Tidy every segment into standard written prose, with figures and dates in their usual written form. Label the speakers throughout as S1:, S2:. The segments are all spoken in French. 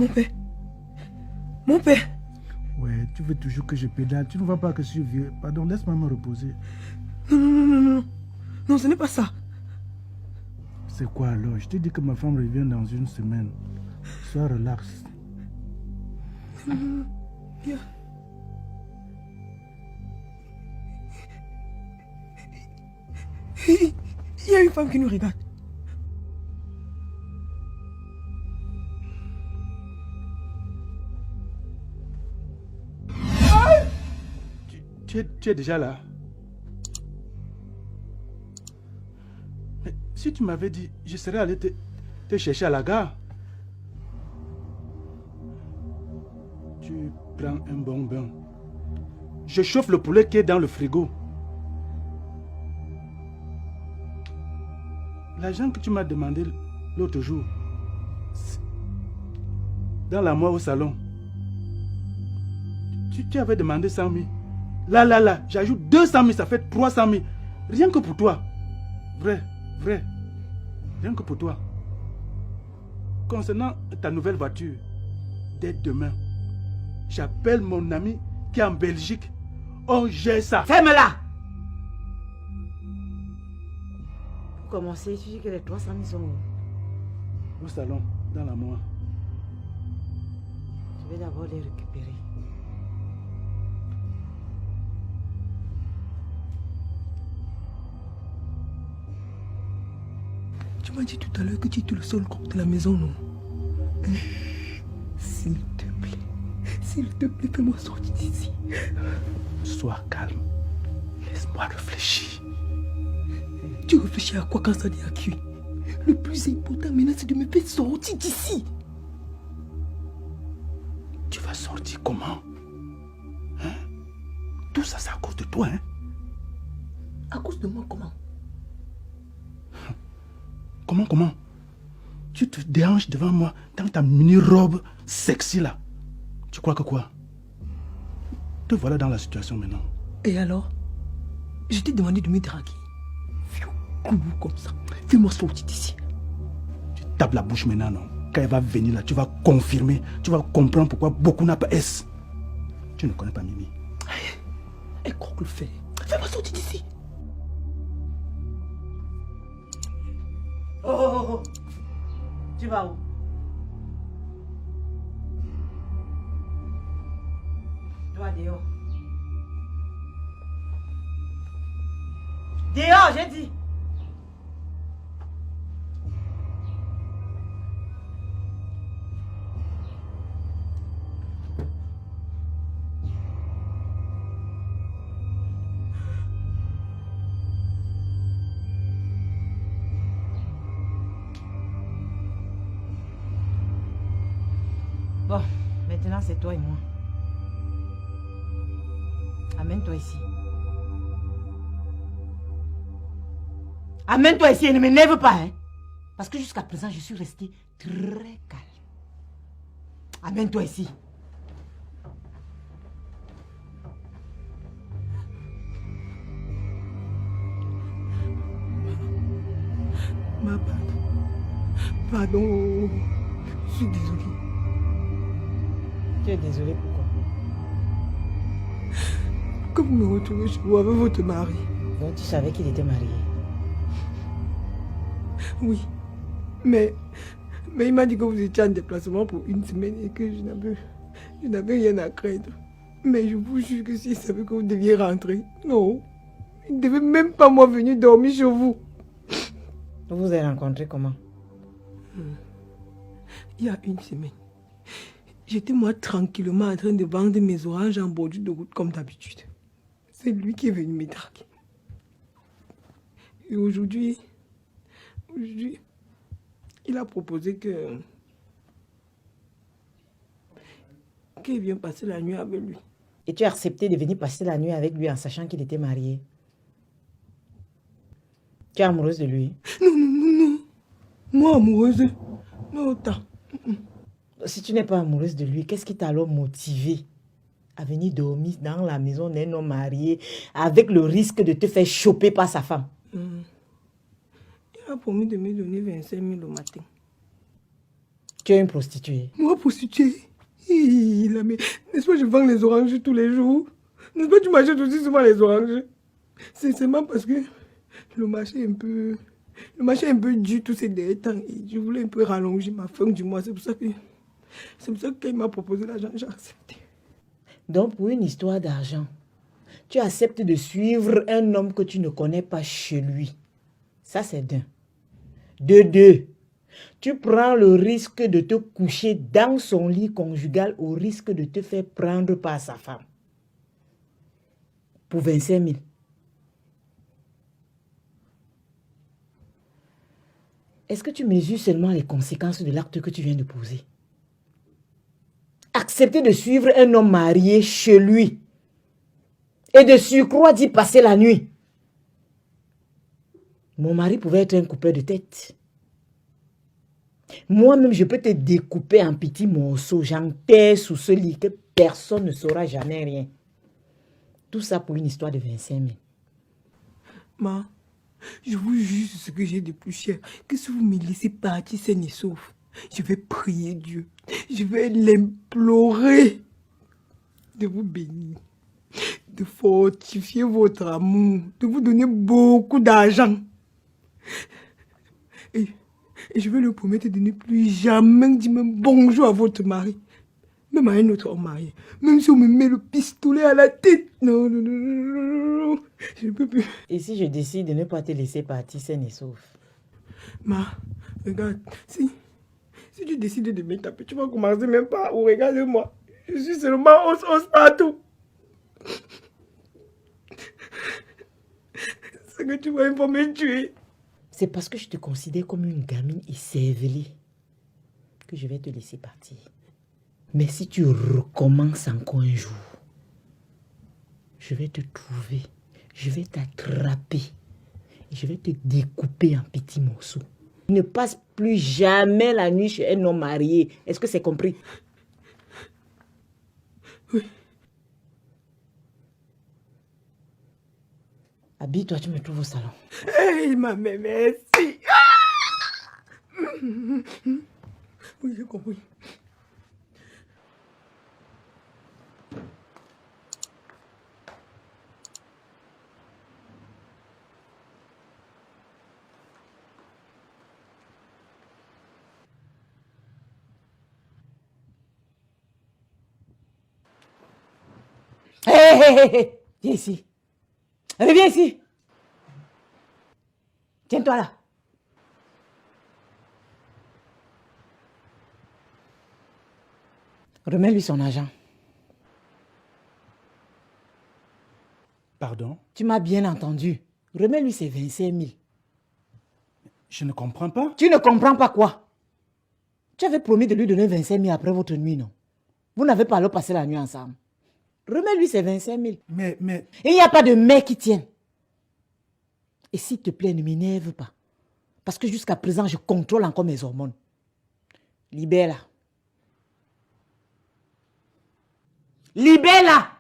S1: Mon père. Mon père.
S2: Ouais, tu veux toujours que je pédale. Tu ne vois pas que je suis vieux. Pardon, laisse-moi me reposer.
S1: Non. Non, ce n'est pas ça.
S2: C'est quoi alors? Je te dis que ma femme revient dans une semaine. Sois relax.
S1: Il y a une femme qui nous regarde.
S2: Tu es déjà là? Mais si tu m'avais dit, je serais allé te chercher à la gare. Tu prends un bon bain. Je chauffe le poulet qui est dans le frigo. L'argent que tu m'as demandé l'autre jour, dans la moire au salon, tu avais demandé 100 000. Là, j'ajoute 200 000, ça fait 300 000. Rien que pour toi. Vrai. Rien que pour toi. Concernant ta nouvelle voiture, dès demain, j'appelle mon ami qui est en Belgique. On gère ça.
S3: Ferme-la! Pour commencer, tu dis que les 300 000 sont où?
S2: Au salon, dans la moire.
S3: Je vais d'abord les récupérer.
S1: Tu m'as dit tout à l'heure que tu étais le seul groupe de la maison, non? S'il te plaît, fais-moi sortir d'ici.
S2: Sois calme. Laisse-moi réfléchir.
S1: Tu réfléchis à quoi quand ça dit à qui? Le plus important maintenant, c'est de me faire sortir d'ici.
S2: Tu vas sortir comment? Hein? Tout ça, c'est à cause de toi, hein?
S1: À cause de moi, comment?
S2: Comment? Tu te déranges devant moi dans ta mini-robe sexy là. Tu crois que quoi? Te voilà dans la situation maintenant.
S1: Et alors? Je t'ai demandé de me draguer. Vieux goulou comme ça. Fais-moi sortir d'ici.
S2: Tu tapes la bouche maintenant, non? Quand elle va venir là, tu vas confirmer. Tu vas comprendre pourquoi beaucoup n'a pas S. Tu ne connais pas Mimi.
S1: Elle croit que le fait. Fais-moi sortir d'ici.
S3: Oh. Tu vas où? Toi, dehors. Dehors, j'ai dit. Bon, maintenant c'est toi et moi. Amène-toi ici. Amène-toi ici et ne m'énerve pas, hein. Parce que jusqu'à présent, je suis restée très calme. Amène-toi ici.
S1: Pardon. Je suis désolée.
S3: Tu es désolée pourquoi?
S1: Que vous me retrouvez chez vous avec votre mari.
S3: Donc tu savais qu'il était marié?
S1: Oui. Mais il m'a dit que vous étiez en déplacement pour une semaine et que je n'avais rien à craindre. Mais je vous jure que s'il savait que vous deviez rentrer, non. Il ne devait même pas moi venir dormir chez vous.
S3: Vous vous avez rencontrés comment?
S1: Il y a une semaine. J'étais moi tranquillement en train de vendre mes oranges en bordure de route comme d'habitude. C'est lui qui est venu me draguer. Et aujourd'hui, il a proposé qu'il vienne passer la nuit avec lui.
S3: Et tu as accepté de venir passer la nuit avec lui en sachant qu'il était marié? Tu es amoureuse de lui?
S1: Non. Moi, amoureuse? Non, autant.
S3: Si tu n'es pas amoureuse de lui, qu'est-ce qui t'a alors motivé à venir dormir dans la maison d'un homme marié avec le risque de te faire choper par sa femme?
S1: Il a promis de me donner 25 000 au matin.
S3: Tu es une prostituée?
S1: Moi, prostituée. Mais n'est-ce pas, je vends les oranges tous les jours. N'est-ce pas, tu m'achètes aussi souvent les oranges. C'est seulement parce que le marché est un peu... Le marché est un peu dur tous ces derniers temps. Et je voulais un peu rallonger ma fin du mois. C'est pour ça que qu'il m'a proposé l'argent, j'ai accepté.
S3: Donc, pour une histoire d'argent, tu acceptes de suivre un homme que tu ne connais pas chez lui. Ça, c'est d'un. De deux, tu prends le risque de te coucher dans son lit conjugal au risque de te faire prendre par sa femme. Pour 25 000. Est-ce que tu mesures seulement les conséquences de l'acte que tu viens de poser? Accepter de suivre un homme marié chez lui et de surcroît d'y passer la nuit. Mon mari pouvait être un coupeur de tête. Moi-même, je peux te découper en petits morceaux, j'enterre sous ce lit que personne ne saura jamais rien. Tout ça pour une histoire de 25 000.
S1: Ma, je vous jure ce que j'ai de plus cher, que si vous me laissez partir saine et sauf, je vais prier Dieu, je vais l'implorer de vous bénir, de fortifier votre amour, de vous donner beaucoup d'argent. Et je vais le promettre de ne plus jamais dire même bonjour à votre mari, même à un autre homme marié, même si on me met le pistolet à la tête. Non, non, non, non, non, non, je ne peux plus.
S3: Et si je décide de ne pas te laisser partir saine et sauf?
S1: Ma, regarde, si tu décides de me taper, tu vas commencer même pas au regard de moi. Je suis seulement os partout. C'est que tu vas me tuer.
S3: C'est parce que je te considère comme une gamine écervelée que je vais te laisser partir. Mais si tu recommences encore un jour, je vais te trouver, je vais t'attraper et je vais te découper en petits morceaux. Ne passe plus jamais la nuit chez un homme marié. Est-ce que c'est compris?
S1: Oui.
S3: Habille-toi, tu me trouves au salon.
S1: Hey, ma mère, merci. Ah! Oui, j'ai compris.
S3: Hé, viens ici. Reviens ici. Tiens-toi là. Remets-lui son argent.
S2: Pardon?
S3: Tu m'as bien entendu. Remets-lui ses 25 000.
S2: Je ne comprends pas.
S3: Tu ne comprends pas quoi? Tu avais promis de lui donner 25 000 après votre nuit, non? Vous n'avez pas alors passé la nuit ensemble. Remets-lui ses 25 000.
S2: Mais...
S3: Il n'y a pas de mais qui tienne. Et s'il te plaît, ne m'énerve pas. Parce que jusqu'à présent, je contrôle encore mes hormones. Libère-la. Libère-la!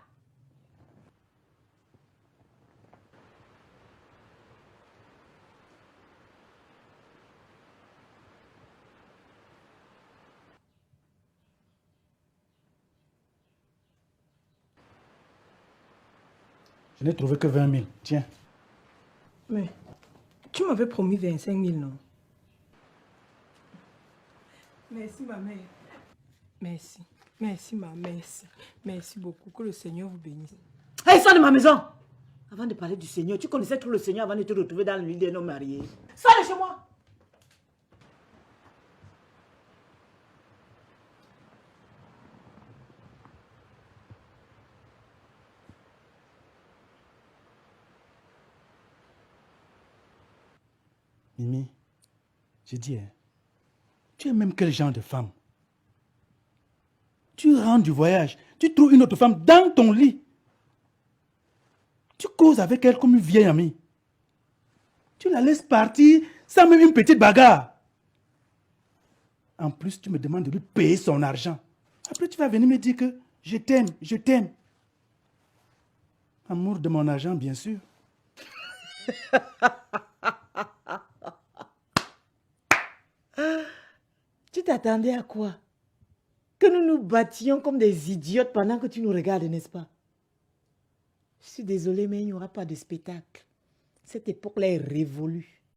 S2: Je n'ai trouvé que 20 000. Tiens.
S1: Mais tu m'avais promis 25 000, non? Merci, ma mère. Merci. Merci, ma merci. Merci beaucoup. Que le Seigneur vous bénisse.
S3: Hey, sors de ma maison! Avant de parler du Seigneur, tu connaissais trop le Seigneur avant de te retrouver dans le lit d'un homme marié. Sors de chez moi!
S2: Mimi, j'ai dit, hein, tu es même quel genre de femme? Tu rentres du voyage, tu trouves une autre femme dans ton lit. Tu causes avec elle comme une vieille amie. Tu la laisses partir sans même une petite bagarre. En plus, tu me demandes de lui payer son argent. Après, tu vas venir me dire que je t'aime, je t'aime. Amour de mon argent, bien sûr.
S3: Tu t'attendais à quoi? Que nous nous battions comme des idiotes pendant que tu nous regardes, n'est-ce pas? Je suis désolée, mais il n'y aura pas de spectacle. Cette époque-là est révolue.